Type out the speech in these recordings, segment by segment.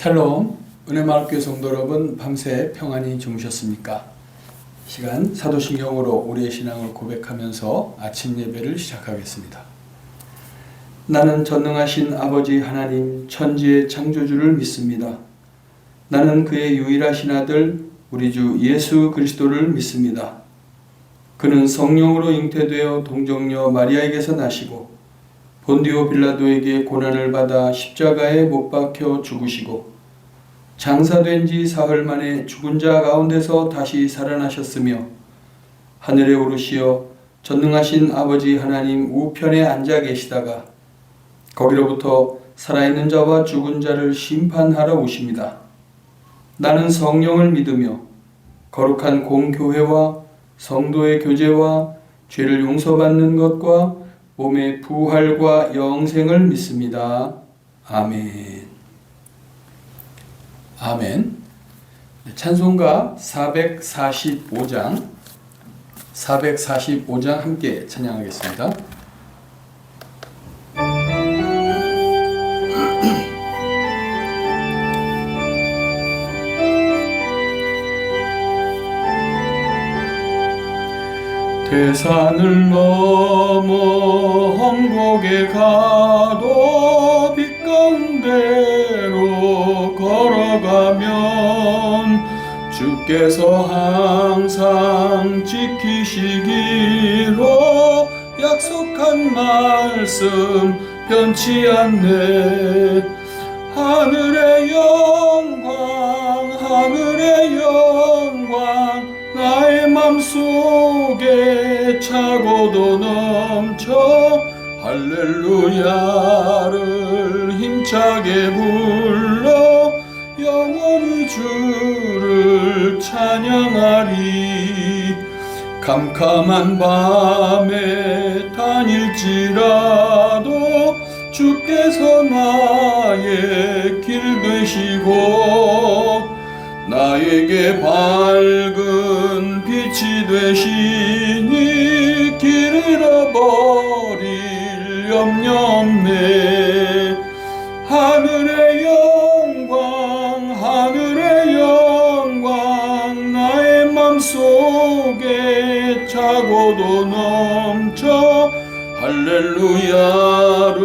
샬롬, 은혜마을교회 성도 여러분, 밤새 평안히 주무셨습니까? 시간 사도신경으로 우리의 신앙을 고백하면서 아침 예배를 시작하겠습니다. 나는 전능하신 아버지 하나님 천지의 창조주를 믿습니다. 나는 그의 유일하신 아들 우리 주 예수 그리스도를 믿습니다. 그는 성령으로 잉태되어 동정녀 마리아에게서 나시고 본디오 빌라도에게 고난을 받아 십자가에 못 박혀 죽으시고 장사된 지 사흘 만에 죽은 자 가운데서 다시 살아나셨으며 하늘에 오르시어 전능하신 아버지 하나님 우편에 앉아 계시다가 거기로부터 살아있는 자와 죽은 자를 심판하러 오십니다. 나는 성령을 믿으며 거룩한 공교회와 성도의 교제와 죄를 용서받는 것과 몸의 부활과 영생을 믿습니다. 아멘. 아멘. 찬송가 445장 함께 찬양하겠습니다. 대산을 넘어 험곡에 가도 빛 가운데로 걸어가면 주께서 항상 지키시기로 약속한 말씀 변치 않네. 하늘의 영광 나의 맘속에 차고도 넘쳐 할렐루야를 힘차게 불러 영원히 주를 찬양하리. 캄캄한 밤에 다닐지라도 주께서 나의 길 되시고 나에게 밝은 빛이 되시니 길 잃어버릴 염려 없네. 하늘의 영광 나의 맘속에 차고도 넘쳐 할렐루야를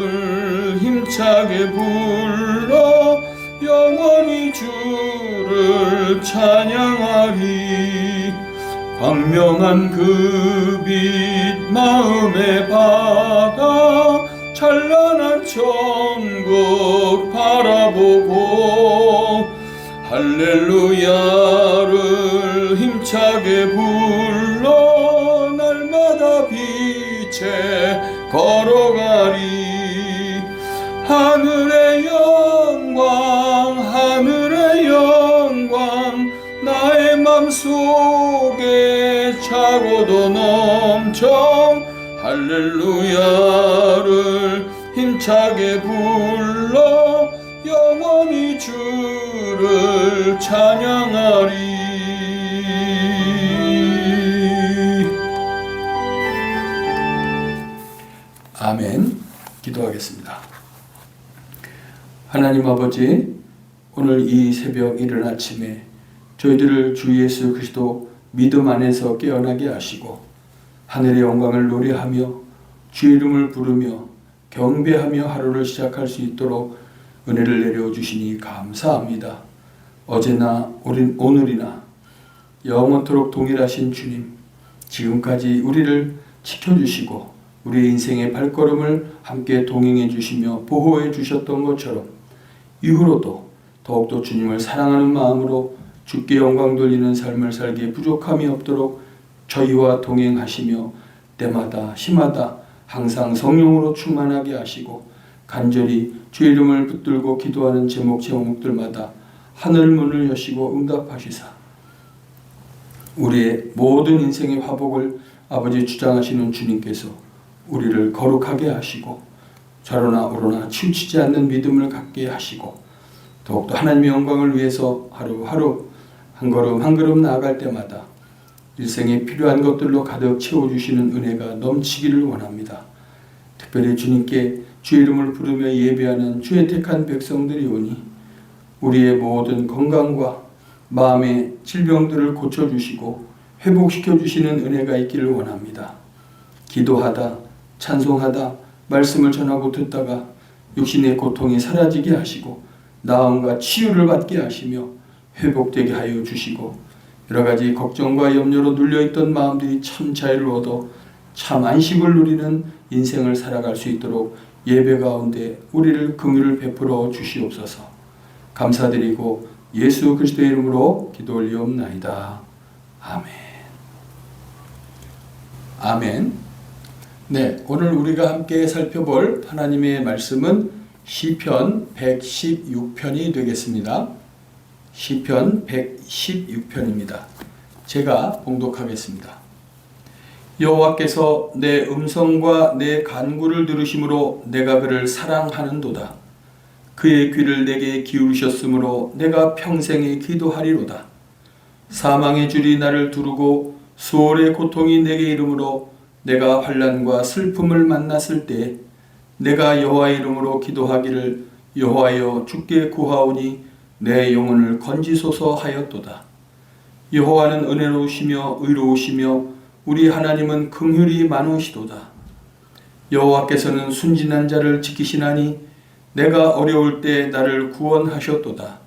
힘차게 불러 영원히 주를 찬양하리. 광명한 그 빛 마음에 받아 찬란한 천국 바라보고 할렐루야를 힘차게 불러 날마다 빛에 걸어가리. 하늘의 영광 나의 맘속에 차고도 넘쳐 할렐루야를 힘차게 불러 영원히 주를 찬양하리. 아멘. 기도하겠습니다. 하나님 아버지, 오늘 이 새벽 이른 아침에 저희들을 주 예수 그리스도 믿음 안에서 깨어나게 하시고 하늘의 영광을 노래하며 주의 이름을 부르며 경배하며 하루를 시작할 수 있도록 은혜를 내려주시니 감사합니다. 어제나 오늘이나 영원토록 동일하신 주님, 지금까지 우리를 지켜주시고 우리의 인생의 발걸음을 함께 동행해 주시며 보호해 주셨던 것처럼 이후로도 더욱더 주님을 사랑하는 마음으로 주께 영광 돌리는 삶을 살기에 부족함이 없도록 저희와 동행하시며 때마다 시마다 항상 성령으로 충만하게 하시고 간절히 주의 이름을 붙들고 기도하는 제목들마다 하늘 문을 여시고 응답하시사 우리의 모든 인생의 화복을 아버지 주장하시는 주님께서 우리를 거룩하게 하시고 좌로나 우로나 치우치지 않는 믿음을 갖게 하시고 더욱더 하나님의 영광을 위해서 하루하루 한 걸음 한 걸음 나아갈 때마다 일생에 필요한 것들로 가득 채워주시는 은혜가 넘치기를 원합니다. 특별히 주님께 주의 이름을 부르며 예배하는 주의 택한 백성들이 오니 우리의 모든 건강과 마음의 질병들을 고쳐주시고 회복시켜주시는 은혜가 있기를 원합니다. 기도하다, 찬송하다, 말씀을 전하고 듣다가 육신의 고통이 사라지게 하시고 나음과 치유를 받게 하시며 회복되게 하여 주시고 여러 가지 걱정과 염려로 눌려있던 마음들이 참 자유를 얻어 참 안식을 누리는 인생을 살아갈 수 있도록 예배 가운데 우리를 긍휼을 베풀어 주시옵소서. 감사드리고 예수 그리스도의 이름으로 기도 올리옵나이다. 아멘. 아멘. 네, 오늘 우리가 함께 살펴볼 하나님의 말씀은 시편 116편이 되겠습니다. 시편 116편입니다. 제가 봉독하겠습니다. 여호와께서 내 음성과 내 간구를 들으심으로 내가 그를 사랑하는도다. 그의 귀를 내게 기울이셨으므로 내가 평생에 기도하리로다. 사망의 줄이 나를 두르고 수월의 고통이 내게 이르므로 내가 환난과 슬픔을 만났을 때 내가 여호와의 이름으로 기도하기를 여호와여 주께 구하오니 내 영혼을 건지소서 하였도다. 여호와는 은혜로우시며 의로우시며 우리 하나님은 긍휼이 많으시도다. 여호와께서는 순진한 자를 지키시나니 내가 어려울 때 나를 구원하셨도다.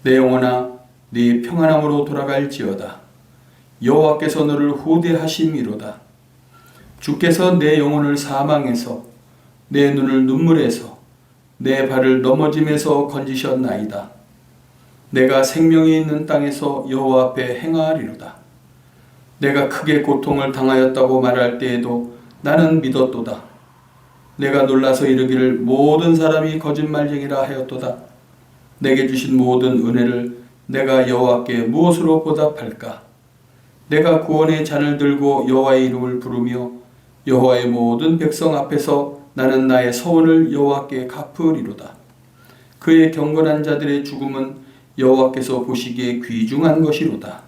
내 영혼아 네 평안함으로 돌아갈지어다. 여호와께서 너를 후대하심이로다. 주께서 내 영혼을 사망에서 내 눈을 눈물에서 내 발을 넘어짐에서 건지셨나이다. 내가 생명이 있는 땅에서 여호와 앞에 행하리로다. 내가 크게 고통을 당하였다고 말할 때에도 나는 믿었도다. 내가 놀라서 이르기를 모든 사람이 거짓말쟁이라 하였도다. 내게 주신 모든 은혜를 내가 여호와께 무엇으로 보답할까? 내가 구원의 잔을 들고 여호와의 이름을 부르며 여호와의 모든 백성 앞에서 나는 나의 서원을 여호와께 갚으리로다. 그의 경건한 자들의 죽음은 여호와께서 보시기에 귀중한 것이로다.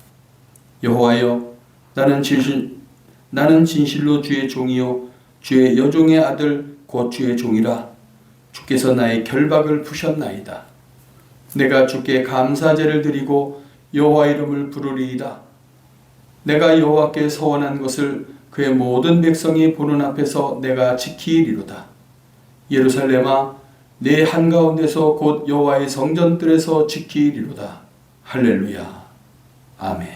여호와여 나는 진실로 주의 종이요 주의 여종의 아들 곧 주의 종이라. 주께서 나의 결박을 푸셨나이다. 내가 주께 감사제를 드리고 여호와 이름을 부르리이다. 내가 여호와께 서원한 것을 그의 모든 백성이 보는 앞에서 내가 지키리로다. 예루살렘아 내 한가운데서 곧 여호와의 성전들에서 지키리로다. 할렐루야. 아멘.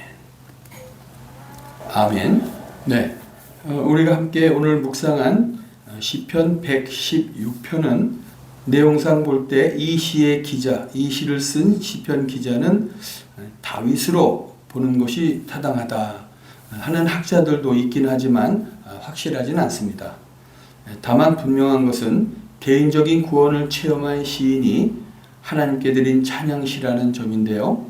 아멘. 네, 우리가 함께 오늘 묵상한 시편 116편은 내용상 볼 때 이 시의 기자, 이 시를 쓴 시편 기자는 다윗으로 보는 것이 타당하다 하는 학자들도 있긴 하지만 확실하진 않습니다. 다만 분명한 것은 개인적인 구원을 체험한 시인이 하나님께 드린 찬양시라는 점인데요.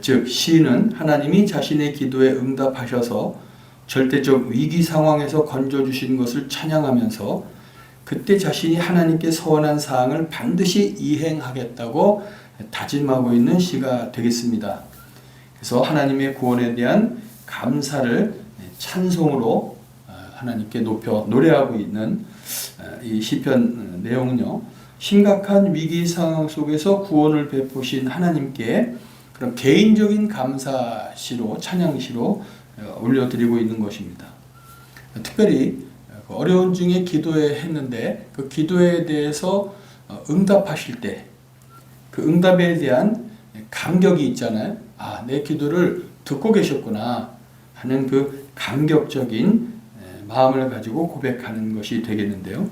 즉 시인은 하나님이 자신의 기도에 응답하셔서 절대적 위기 상황에서 건져주신 것을 찬양하면서 그때 자신이 하나님께 서원한 사항을 반드시 이행하겠다고 다짐하고 있는 시가 되겠습니다. 그래서 하나님의 구원에 대한 감사를 찬송으로 하나님께 높여 노래하고 있는 이 시편 내용은요, 심각한 위기 상황 속에서 구원을 베푸신 하나님께 그런 개인적인 감사시로, 찬양시로 올려드리고 있는 것입니다. 특별히 어려운 중에 기도에 했는데 그 기도에 대해서 응답하실 때 그 응답에 대한 감격이 있잖아요. 아, 내 기도를 듣고 계셨구나 하는 그 감격적인 마음을 가지고 고백하는 것이 되겠는데요.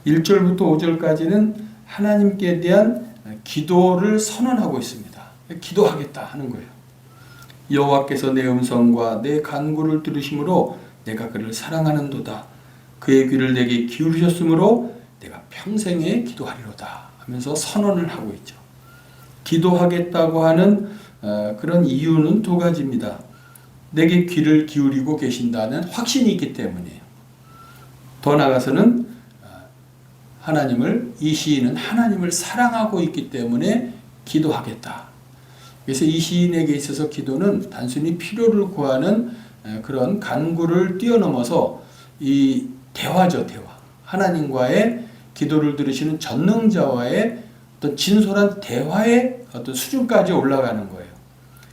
1절부터 5절까지는 하나님께 대한 기도를 선언하고 있습니다. 기도하겠다 하는 거예요. 여호와께서 내 음성과 내 간구를 들으심으로 내가 그를 사랑하는도다. 그의 귀를 내게 기울이셨으므로 내가 평생에 기도하리로다 하면서 선언을 하고 있죠. 기도하겠다고 하는 그런 이유는 두 가지입니다. 내게 귀를 기울이고 계신다는 확신이 있기 때문이에요. 더 나아가서는 이 시인은 하나님을 사랑하고 있기 때문에 기도하겠다. 그래서 이 시인에게 있어서 기도는 단순히 필요를 구하는 그런 간구를 뛰어넘어서 이 대화죠, 대화. 하나님과의 기도를 들으시는 전능자와의 어떤 진솔한 대화의 어떤 수준까지 올라가는 거예요.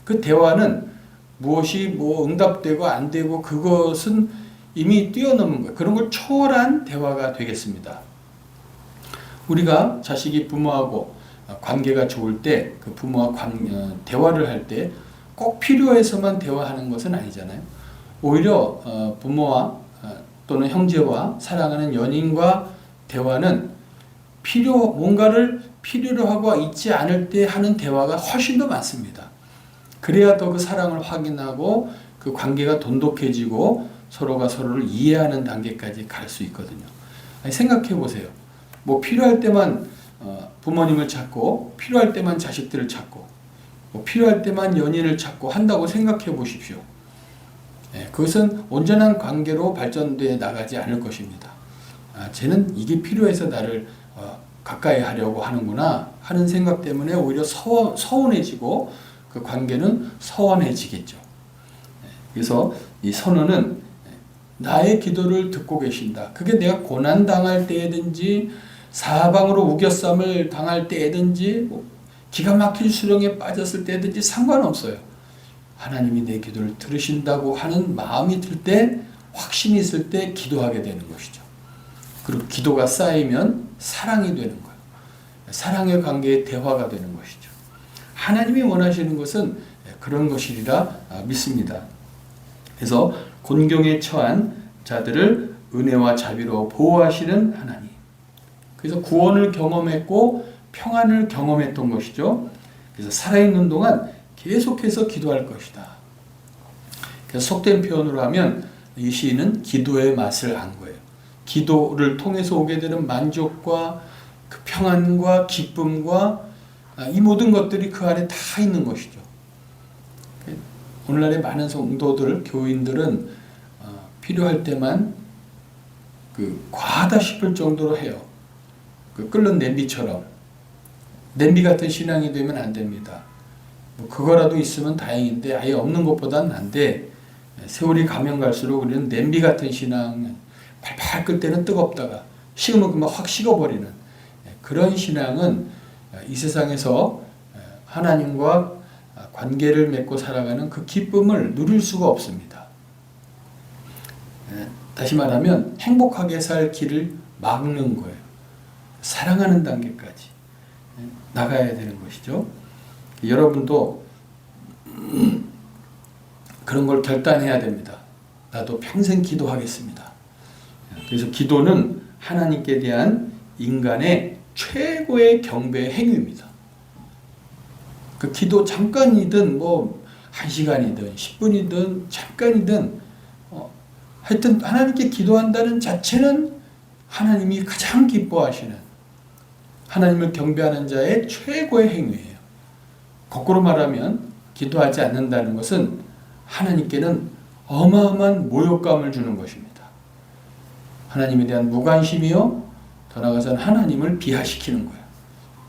그 대화는 무엇이 응답되고 안 되고 그것은 이미 뛰어넘는 거예요. 그런 걸 초월한 대화가 되겠습니다. 우리가 자식이 부모하고 관계가 좋을 때 그 부모와 대화를 할 때 꼭 필요해서만 대화하는 것은 아니잖아요. 오히려 부모와 또는 형제와 사랑하는 연인과 대화는 뭔가를 필요로 하고 있지 않을 때 하는 대화가 훨씬 더 많습니다. 그래야 더 그 사랑을 확인하고 그 관계가 돈독해지고 서로가 서로를 이해하는 단계까지 갈 수 있거든요. 아니, 생각해 보세요. 필요할 때만 부모님을 찾고 필요할 때만 자식들을 찾고 필요할 때만 연인을 찾고 한다고 생각해 보십시오. 그것은 온전한 관계로 발전돼 나가지 않을 것입니다. 쟤는 이게 필요해서 나를 가까이 하려고 하는구나 하는 생각 때문에 오히려 서운해지고 그 관계는 서원해지겠죠. 그래서 이 선언은 나의 기도를 듣고 계신다. 그게 내가 고난당할 때든지 사방으로 우겨쌈을 당할 때든지 기가 막힌 수렁에 빠졌을 때든지 상관없어요. 하나님이 내 기도를 들으신다고 하는 마음이 들 때, 확신이 있을 때 기도하게 되는 것이죠. 그리고 기도가 쌓이면 사랑이 되는 거예요. 사랑의 관계의 대화가 되는 것이죠. 하나님이 원하시는 것은 그런 것이리라 믿습니다. 그래서 곤경에 처한 자들을 은혜와 자비로 보호하시는 하나님. 그래서 구원을 경험했고 평안을 경험했던 것이죠. 그래서 살아있는 동안 계속해서 기도할 것이다. 그래서 속된 표현으로 하면 이 시인은 기도의 맛을 안 거예요. 기도를 통해서 오게 되는 만족과 그 평안과 기쁨과 이 모든 것들이 그 안에 다 있는 것이죠. 오늘날의 많은 성도들, 교인들은 필요할 때만 과하다 싶을 정도로 해요. 끓는 냄비처럼. 냄비 같은 신앙이 되면 안 됩니다. 그거라도 있으면 다행인데 아예 없는 것보단 난데 세월이 가면 갈수록 우리는 냄비 같은 신앙, 팔팔 끓 때는 뜨겁다가 식으면 그만 확 식어버리는 그런 신앙은 이 세상에서 하나님과 관계를 맺고 살아가는 그 기쁨을 누릴 수가 없습니다. 다시 말하면 행복하게 살 길을 막는 거예요. 사랑하는 단계까지 나가야 되는 것이죠. 여러분도 그런 걸 결단해야 됩니다. 나도 평생 기도하겠습니다. 그래서 기도는 하나님께 대한 인간의 최고의 경배의 행위입니다. 그 기도 잠깐이든 1시간이든 10분이든 잠깐이든 하여튼 하나님께 기도한다는 자체는 하나님이 가장 기뻐하시는 하나님을 경배하는 자의 최고의 행위예요. 거꾸로 말하면 기도하지 않는다는 것은 하나님께는 어마어마한 모욕감을 주는 것입니다. 하나님에 대한 무관심이요, 더 나아가서는 하나님을 비하시키는 거예요.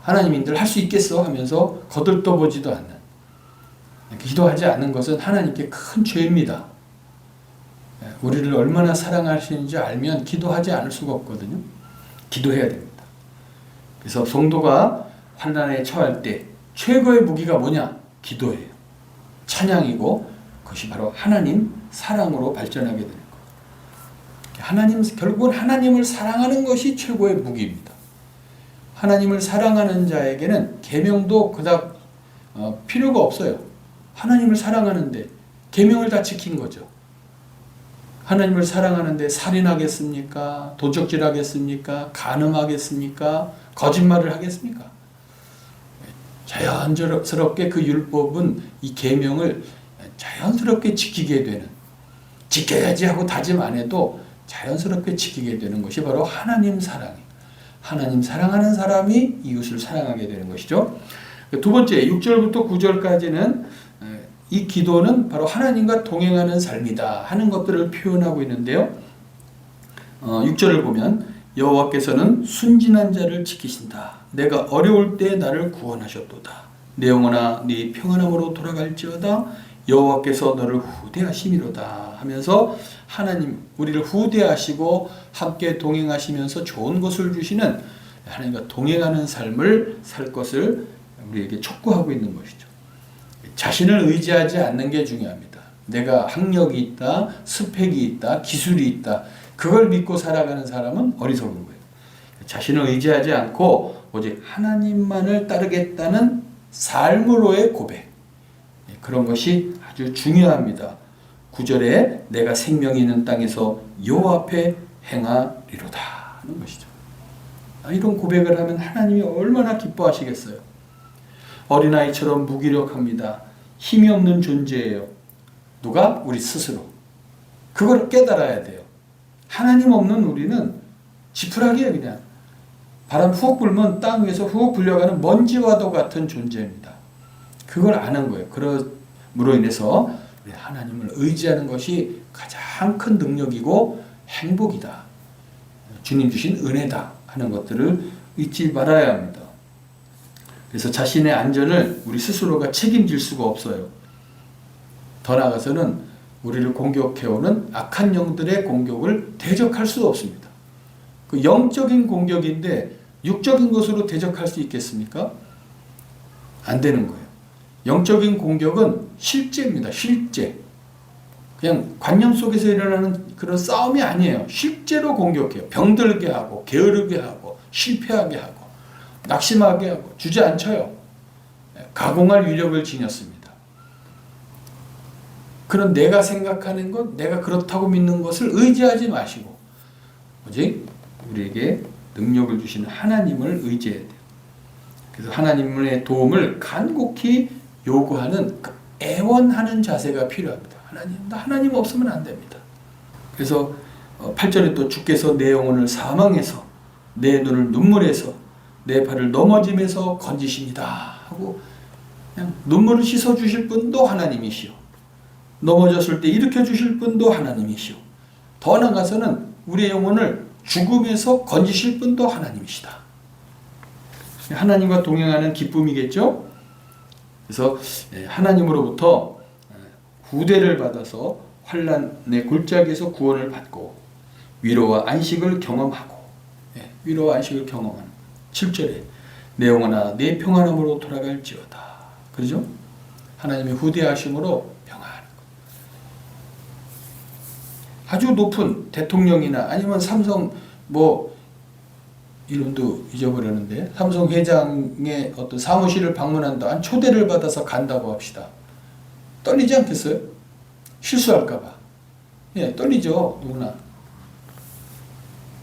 하나님인들 할 수 있겠어 하면서 거들떠보지도 않는, 기도하지 않는 것은 하나님께 큰 죄입니다. 우리를 얼마나 사랑하시는지 알면 기도하지 않을 수가 없거든요. 기도해야 됩니다. 그래서 성도가 환난에 처할 때 최고의 무기가 뭐냐? 기도예요. 찬양이고 그것이 바로 하나님 사랑으로 발전하게 되는 거예요. 결국은 하나님을 사랑하는 것이 최고의 무기입니다. 하나님을 사랑하는 자에게는 계명도 그닥 필요가 없어요. 하나님을 사랑하는데 계명을 다 지킨 거죠. 하나님을 사랑하는데 살인하겠습니까? 도적질하겠습니까? 간음하겠습니까? 거짓말을 하겠습니까? 자연스럽게 그 율법은 이 계명을 자연스럽게 지키게 되는, 지켜야지 하고 다짐 안 해도 자연스럽게 지키게 되는 것이 바로 하나님 사랑이에요. 하나님 사랑하는 사람이 이웃을 사랑하게 되는 것이죠. 두 번째, 6절부터 9절까지는 이 기도는 바로 하나님과 동행하는 삶이다 하는 것들을 표현하고 있는데요. 6절을 보면 여호와께서는 순진한 자를 지키신다. 내가 어려울 때 나를 구원하셨도다. 내 영혼아 네 평안함으로 돌아갈지어다. 여호와께서 너를 후대하심이로다 하면서 하나님 우리를 후대하시고 함께 동행하시면서 좋은 것을 주시는 하나님과 동행하는 삶을 살 것을 우리에게 촉구하고 있는 것이죠. 자신을 의지하지 않는 게 중요합니다. 내가 학력이 있다, 스펙이 있다, 기술이 있다, 그걸 믿고 살아가는 사람은 어리석은 거예요. 자신을 의지하지 않고 오직 하나님만을 따르겠다는 삶으로의 고백, 그런 것이 아주 중요합니다. 9절에 내가 생명이 있는 땅에서 여호와 앞에 행하리로다 하는 것이죠. 이런 고백을 하면 하나님이 얼마나 기뻐하시겠어요. 어린아이처럼 무기력합니다. 힘이 없는 존재예요. 누가? 우리 스스로. 그걸 깨달아야 돼요. 하나님 없는 우리는 지푸라기예요. 그냥 바람 훅 불면 땅 위에서 훅 불려가는 먼지와도 같은 존재입니다. 그걸 아는 거예요. 그러므로 인해서 우리 하나님을 의지하는 것이 가장 큰 능력이고 행복이다. 주님 주신 은혜다 하는 것들을 잊지 말아야 합니다. 그래서 자신의 안전을 우리 스스로가 책임질 수가 없어요. 더 나아가서는 우리를 공격해오는 악한 영들의 공격을 대적할 수 없습니다. 그 영적인 공격인데 육적인 것으로 대적할 수 있겠습니까? 안 되는 거예요. 영적인 공격은 실제입니다. 실제. 그냥 관념 속에서 일어나는 그런 싸움이 아니에요. 실제로 공격해요. 병들게 하고 게으르게 하고 실패하게 하고 낙심하게 하고 주저앉혀요. 가공할 위력을 지녔습니다. 그런 내가 생각하는 것, 내가 그렇다고 믿는 것을 의지하지 마시고 오직 우리에게 능력을 주시는 하나님을 의지해야 돼요. 그래서 하나님의 도움을 간곡히 요구하는 애원하는 자세가 필요합니다. 하나님 없으면 안 됩니다. 그래서 8절에 또 주께서 내 영혼을 사망에서 내 눈을 눈물에서 내 발을 넘어짐에서 건지십니다 하고 그냥 눈물을 씻어 주실 분도 하나님이시오. 넘어졌을 때 일으켜 주실 분도 하나님이시오. 더 나아가서는 우리의 영혼을 죽음에서 건지실 분도 하나님이시다. 하나님과 동행하는 기쁨이겠죠. 그래서 하나님으로부터 후대를 받아서 환난의 골짜기에서 구원을 받고 위로와 안식을 경험하고 위로와 안식을 경험하는 7절에 내 영혼아 내 평안함으로 돌아갈지어다. 그러죠? 하나님의 후대하심으로 평안하는 것. 아주 높은 대통령이나 아니면 삼성 이름도 잊어버렸는데 삼성 회장의 어떤 사무실을 방문한다. 초대를 받아서 간다고 합시다. 떨리지 않겠어요? 실수할까봐. 떨리죠. 누구나.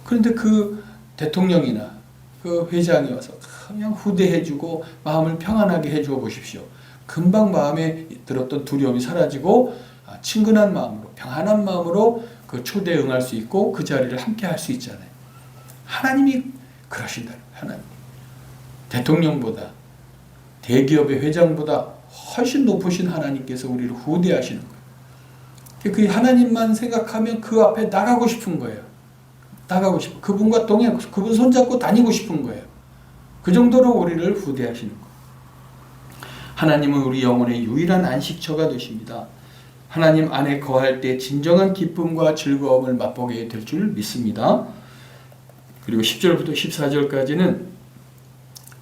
그런데 그 대통령이나 그 회장이 와서 그냥 후대해주고 마음을 평안하게 해주어 보십시오. 금방 마음에 들었던 두려움이 사라지고 친근한 마음으로 평안한 마음으로 그 초대에 응할 수 있고 그 자리를 함께 할 수 있잖아요. 하나님이 그러신다. 하나님. 대통령보다 대기업의 회장보다 훨씬 높으신 하나님께서 우리를 후대하시는 거예요. 그 하나님만 생각하면 그 앞에 나가고 싶은 거예요. 나가고 싶어. 그분과 동행, 그분 손잡고 다니고 싶은 거예요. 그 정도로 우리를 후대하시는 거예요. 하나님은 우리 영혼의 유일한 안식처가 되십니다. 하나님 안에 거할 때 진정한 기쁨과 즐거움을 맛보게 될 줄 믿습니다. 그리고 10절부터 14절까지는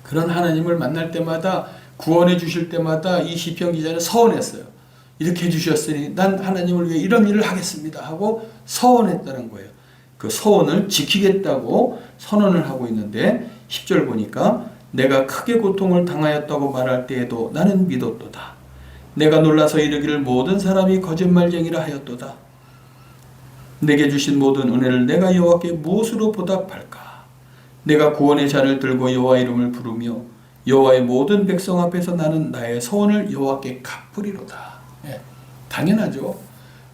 그런 하나님을 만날 때마다 구원해 주실 때마다 이 시편 기자는 서원했어요. 이렇게 해주셨으니 난 하나님을 위해 이런 일을 하겠습니다 하고 서원했다는 거예요. 그 서원을 지키겠다고 선언을 하고 있는데 10절 보니까 내가 크게 고통을 당하였다고 말할 때에도 나는 믿었도다. 내가 놀라서 이르기를 모든 사람이 거짓말쟁이라 하였도다. 내게 주신 모든 은혜를 내가 여호와께 무엇으로 보답할까? 내가 구원의 잔을 들고 여호와 이름을 부르며 여호와의 모든 백성 앞에서 나는 나의 소원을 여호와께 갚으리로다. 당연하죠.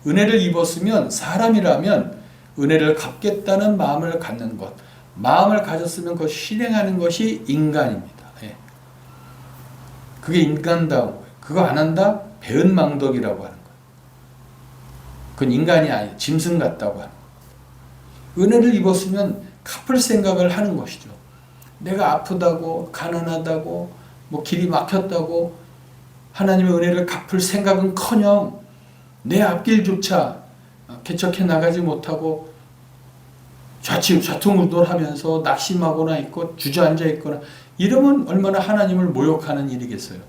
은혜를 입었으면 사람이라면 은혜를 갚겠다는 마음을 갖는 것, 마음을 가졌으면 그걸 실행하는 것이 인간입니다. 그게 인간다운 거예요. 그거 안 한다? 배은망덕이라고 하는 거예요. 그건 인간이 아니에요. 짐승 같다고 하는 거예요. 은혜를 입었으면 갚을 생각을 하는 것이죠. 내가 아프다고, 가난하다고, 길이 막혔다고 하나님의 은혜를 갚을 생각은커녕 내 앞길조차 개척해 나가지 못하고 좌충우돌하면서 낙심하거나 있고 주저앉아 있거나 이러면 얼마나 하나님을 모욕하는 일이겠어요.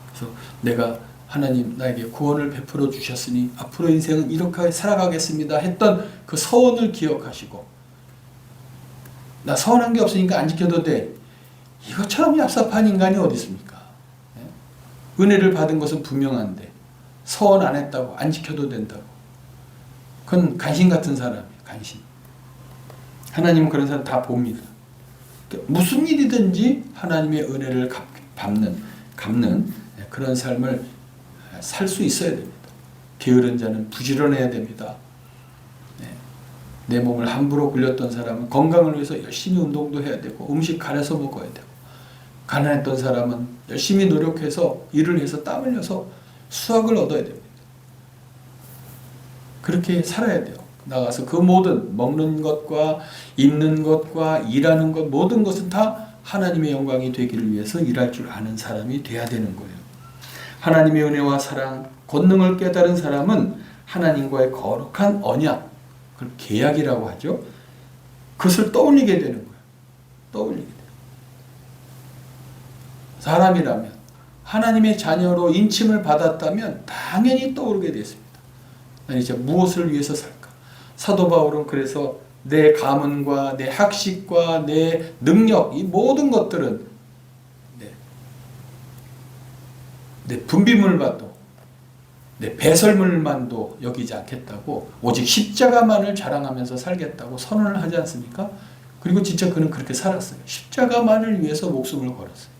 그래서 내가 하나님 나에게 구원을 베풀어 주셨으니 앞으로 인생은 이렇게 살아가겠습니다 했던 그 서원을 기억하시고, 나 서원한 게 없으니까 안 지켜도 돼, 이것처럼 얍삽한 인간이 어디 있습니까? 은혜를 받은 것은 분명한데 서원 안 했다고 안 지켜도 된다고, 그건 간신 같은 사람이에요. 간신. 하나님은 그런 사람 다 봅니다. 무슨 일이든지 하나님의 은혜를 갚는 그런 삶을 살 수 있어야 됩니다. 게으른 자는 부지런해야 됩니다. 내 몸을 함부로 굴렸던 사람은 건강을 위해서 열심히 운동도 해야 되고 음식 갈아서 먹어야 되고, 가난했던 사람은 열심히 노력해서 일을 해서 땀 흘려서 수확을 얻어야 됩니다. 그렇게 살아야 돼요. 나가서 그 모든 먹는 것과 입는 것과 일하는 것 모든 것은 다 하나님의 영광이 되기를 위해서 일할 줄 아는 사람이 돼야 되는 거예요. 하나님의 은혜와 사랑, 권능을 깨달은 사람은 하나님과의 거룩한 언약, 그걸 계약이라고 하죠. 그것을 떠올리게 되는 거예요. 떠올리게 돼요. 사람이라면, 하나님의 자녀로 인침을 받았다면 당연히 떠오르게 되었습니다. 난 이제 무엇을 위해서 살까? 사도 바울은 그래서 내 가문과 내 학식과 내 능력, 이 모든 것들은 내 분비물만도, 내 배설물만도 여기지 않겠다고, 오직 십자가만을 자랑하면서 살겠다고 선언을 하지 않습니까? 그리고 진짜 그는 그렇게 살았어요. 십자가만을 위해서 목숨을 걸었어요.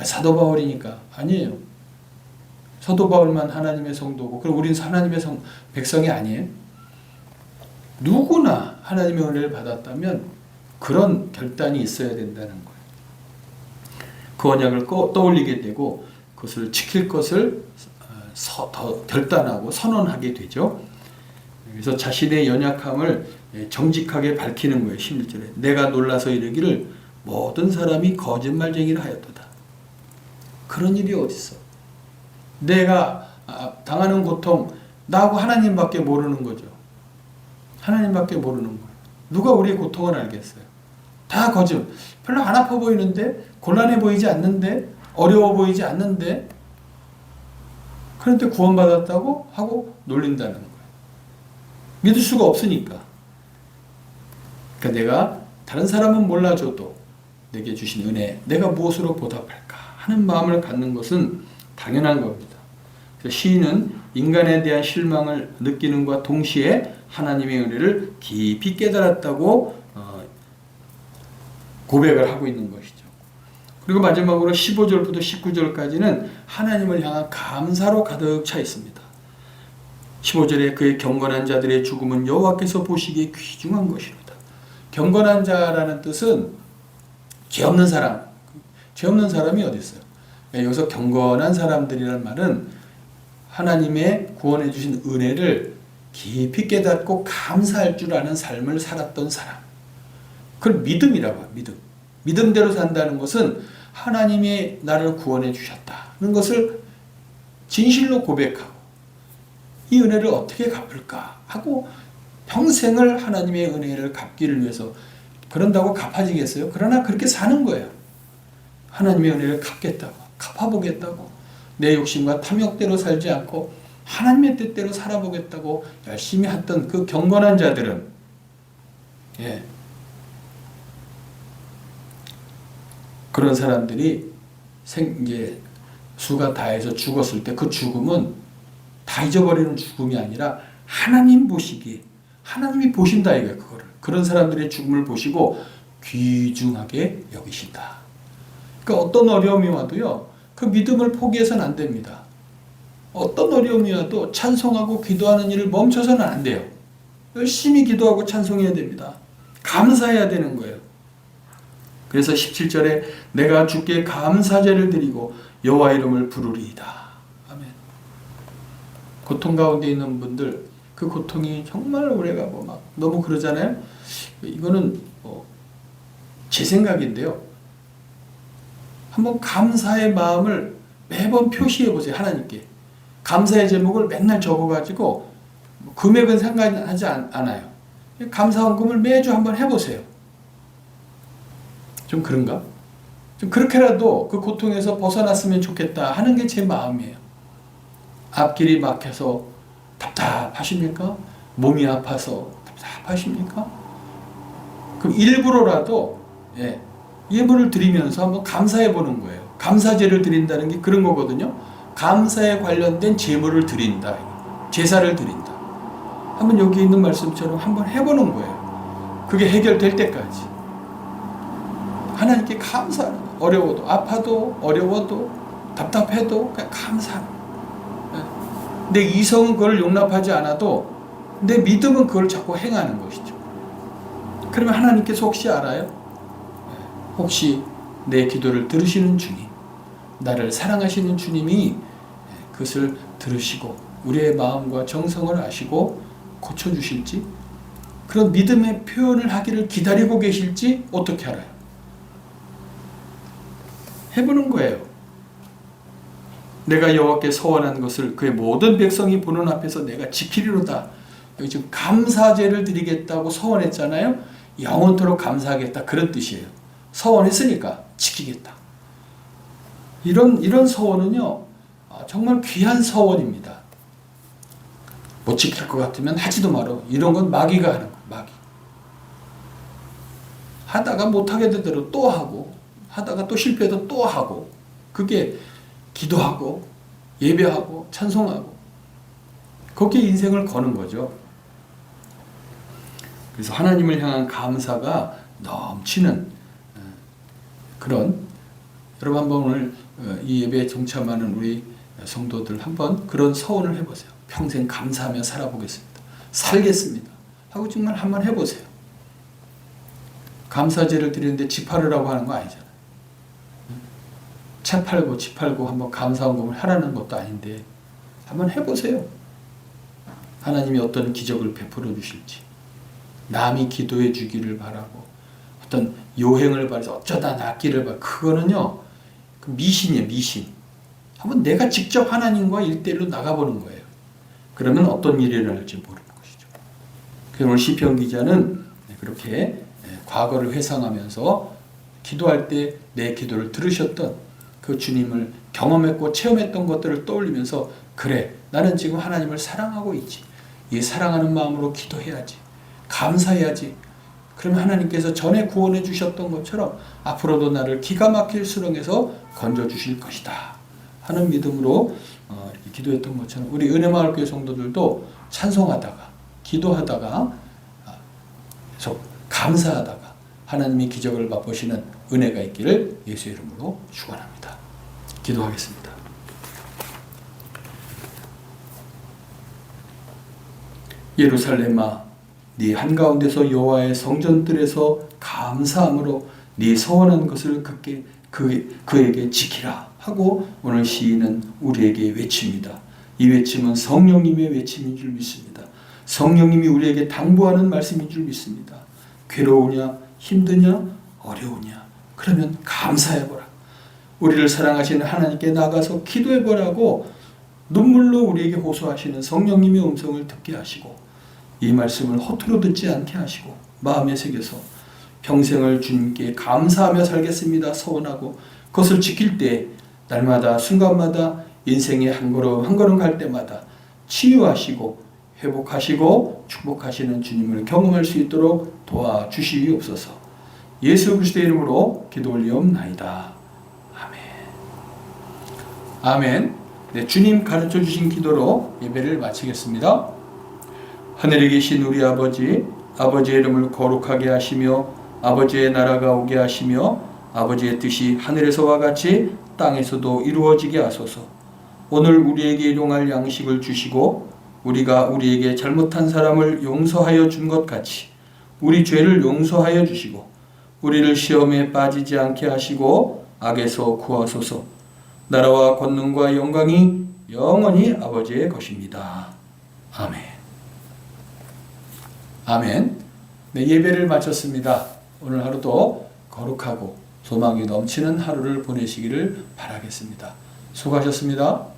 사도 바울이니까 아니에요. 사도 바울만 하나님의 성도고, 그럼 우리는 하나님의 백성이 아니에요? 누구나 하나님의 은혜를 받았다면 그런 결단이 있어야 된다는 거예요. 그 언약을 떠올리게 되고 그것을 지킬 것을 더 결단하고 선언하게 되죠. 그래서 자신의 연약함을 정직하게 밝히는 거예요. 16절에 내가 놀라서 이르기를 모든 사람이 거짓말쟁이라 하였도다. 그런 일이 어디 있어? 내가 당하는 고통 나하고 하나님밖에 모르는 거죠. 하나님밖에 모르는 거예요. 누가 우리의 고통을 알겠어요? 다 거짓. 별로 안 아파 보이는데, 곤란해 보이지 않는데, 어려워 보이지 않는데, 그런데 구원받았다고 하고 놀린다는 거예요. 믿을 수가 없으니까. 그러니까 내가 다른 사람은 몰라줘도 내게 주신 은혜, 내가 무엇으로 보답할까 하는 마음을 갖는 것은 당연한 겁니다. 그래서 시인은 인간에 대한 실망을 느끼는과 동시에 하나님의 은혜를 깊이 깨달았다고 고백을 하고 있는 것이죠. 그리고 마지막으로 15절부터 19절까지는 하나님을 향한 감사로 가득 차 있습니다. 15절에 그의 경건한 자들의 죽음은 여호와께서 보시기에 귀중한 것이로다. 경건한 자라는 뜻은 죄 없는 사람, 죄 없는 사람이 어디 있어요? 여기서 경건한 사람들이라는 말은 하나님의 구원해 주신 은혜를 깊이 깨닫고 감사할 줄 아는 삶을 살았던 사람, 그걸 믿음이라고 해요. 믿음대로 산다는 것은 하나님이 나를 구원해 주셨다는 것을 진실로 고백하고 이 은혜를 어떻게 갚을까 하고 평생을 하나님의 은혜를 갚기를 위해서, 그런다고 갚아지겠어요? 그러나 그렇게 사는 거예요. 하나님의 은혜를 갚겠다고, 갚아보겠다고, 내 욕심과 탐욕대로 살지 않고 하나님의 뜻대로 살아보겠다고 열심히 했던 그 경건한 자들은 그런 사람들이 이제 수가 다해서 죽었을 때 그 죽음은 다 잊어버리는 죽음이 아니라 하나님 보시기에, 하나님이 보신다 이거예요. 그거를. 그런 사람들의 죽음을 보시고 귀중하게 여기신다. 그러니까 어떤 어려움이 와도요, 그 믿음을 포기해서는 안 됩니다. 어떤 어려움이 와도 찬송하고 기도하는 일을 멈춰서는 안 돼요. 열심히 기도하고 찬송해야 됩니다. 감사해야 되는 거예요. 그래서 17절에 내가 주께 감사제를 드리고 여호와 이름을 부르리이다. 아멘. 고통 가운데 있는 분들, 그 고통이 정말 오래가고 막 너무 그러잖아요. 이거는 제 생각인데요. 한번 감사의 마음을 매번 표시해 보세요. 하나님께 감사의 제목을 맨날 적어가지고 금액은 상관하지 않아요. 감사헌금을 매주 한번 해보세요. 좀 그런가? 좀 그렇게라도 그 고통에서 벗어났으면 좋겠다 하는 게 제 마음이에요. 앞길이 막혀서 답답하십니까? 몸이 아파서 답답하십니까? 그럼 일부러라도 예물을 드리면서 한번 감사해 보는 거예요. 감사제를 드린다는 게 그런 거거든요. 감사에 관련된 제물을 드린다. 제사를 드린다. 한번 여기 있는 말씀처럼 한번 해보는 거예요. 그게 해결될 때까지. 하나님께 감사하는 거예요. 어려워도, 아파도, 어려워도, 답답해도 그냥 감사하는 거예요. 내 이성은 그걸 용납하지 않아도 내 믿음은 그걸 자꾸 행하는 것이죠. 그러면 하나님께서 혹시 알아요? 혹시 내 기도를 들으시는 주님, 나를 사랑하시는 주님이 그것을 들으시고 우리의 마음과 정성을 아시고 고쳐주실지, 그런 믿음의 표현을 하기를 기다리고 계실지 어떻게 알아요? 해보는 거예요. 내가 여호와께 서원한 것을 그의 모든 백성이 보는 앞에서 내가 지키리로다. 여기 지금 감사제를 드리겠다고 서원했잖아요. 영원토록 감사하겠다, 그런 뜻이에요. 서원했으니까 지키겠다. 이런 서원은요, 정말 귀한 서원입니다. 못 지킬 것 같으면 하지도 말어. 이런 건 마귀가 하는 거예요. 마귀. 하다가 못하게 되더라도 또 하고, 하다가 또 실패해도 또 하고, 그게 기도하고 예배하고 찬송하고 거기에 인생을 거는 거죠. 그래서 하나님을 향한 감사가 넘치는 그런, 여러분 한번 오늘 이 예배에 동참하는 우리 성도들 한번 그런 서원을 해보세요. 평생 감사하며 살아보겠습니다. 살겠습니다. 하고 정말 한번 해보세요. 감사제를 드리는데 집 팔으라고 하는 거 아니잖아요. 차 팔고 집 팔고 한번 감사헌금을 하라는 것도 아닌데 한번 해보세요. 하나님이 어떤 기적을 베풀어 주실지, 남이 기도해 주기를 바라고 어떤 요행을 바라서 어쩌다 낫기를 바라고, 그거는요 그 미신이에요. 미신. 한번 내가 직접 하나님과 1대1로 나가보는 거예요. 그러면 어떤 일이 일어날지 모르는 것이죠. 그래서 오늘 시편 기자는 그렇게 과거를 회상하면서 기도할 때 내 기도를 들으셨던 그 주님을 경험했고 체험했던 것들을 떠올리면서, 그래, 나는 지금 하나님을 사랑하고 있지. 이 사랑하는 마음으로 기도해야지. 감사해야지. 그러면 하나님께서 전에 구원해 주셨던 것처럼 앞으로도 나를 기가 막힐 수렁에서 건져 주실 것이다 하는 믿음으로 이렇게 기도했던 것처럼, 우리 은혜마을교회 성도들도 찬송하다가 기도하다가 계속 감사하다가 하나님이 기적을 맛보시는 은혜가 있기를 예수의 이름으로 축원합니다. 기도하겠습니다. 예루살렘아, 네 한가운데서 여호와의 성전들에서 감사함으로 네 서원한 것을 그에게 지키라 하고 오늘 시인은 우리에게 외칩니다. 이 외침은 성령님의 외침인 줄 믿습니다. 성령님이 우리에게 당부하는 말씀인 줄 믿습니다. 괴로우냐, 힘드냐, 어려우냐, 그러면 감사해보라. 우리를 사랑하시는 하나님께 나가서 기도해보라고 눈물로 우리에게 호소하시는 성령님의 음성을 듣게 하시고, 이 말씀을 허투루 듣지 않게 하시고 마음에 새겨서 평생을 주님께 감사하며 살겠습니다 서원하고, 그것을 지킬 때 날마다 순간마다 인생의 한 걸음 한 걸음 갈 때마다 치유하시고 회복하시고 축복하시는 주님을 경험할 수 있도록 도와주시옵소서. 예수 그리스도의 이름으로 기도 올리옵나이다. 아멘. 아멘. 네, 주님 가르쳐 주신 기도로 예배를 마치겠습니다. 하늘에 계신 우리 아버지, 아버지의 이름을 거룩하게 하시며 아버지의 나라가 오게 하시며 아버지의 뜻이 하늘에서와 같이 땅에서도 이루어지게 하소서. 오늘 우리에게 일용할 양식을 주시고 우리가 우리에게 잘못한 사람을 용서하여 준 것 같이 우리 죄를 용서하여 주시고 우리를 시험에 빠지지 않게 하시고 악에서 구하소서. 나라와 권능과 영광이 영원히 아버지의 것입니다. 아멘. 아멘. 네, 예배를 마쳤습니다. 오늘 하루도 거룩하고 소망이 넘치는 하루를 보내시기를 바라겠습니다. 수고하셨습니다.